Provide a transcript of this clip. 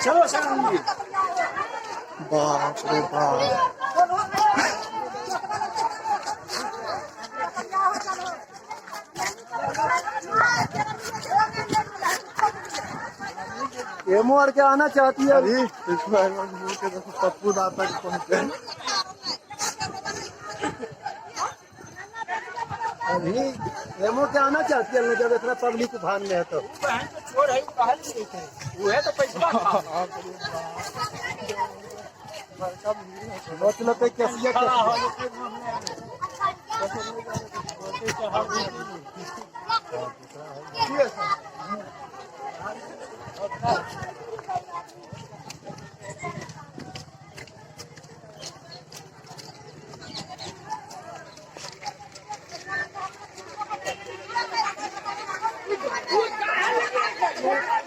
चलो चलो। बाप रे बाप। ये मोड़ के आना चाहती है अभी। इसमें पप्पू दा तक पहुंचे अभी। रेमो क्या आना चाहती है जब इतना पब्लिक भान में है तो। बहन तो चोर है, बाहर नहीं देते हैं। वो है तो पैसा मतलब पे कैसे खड़ा हो Good.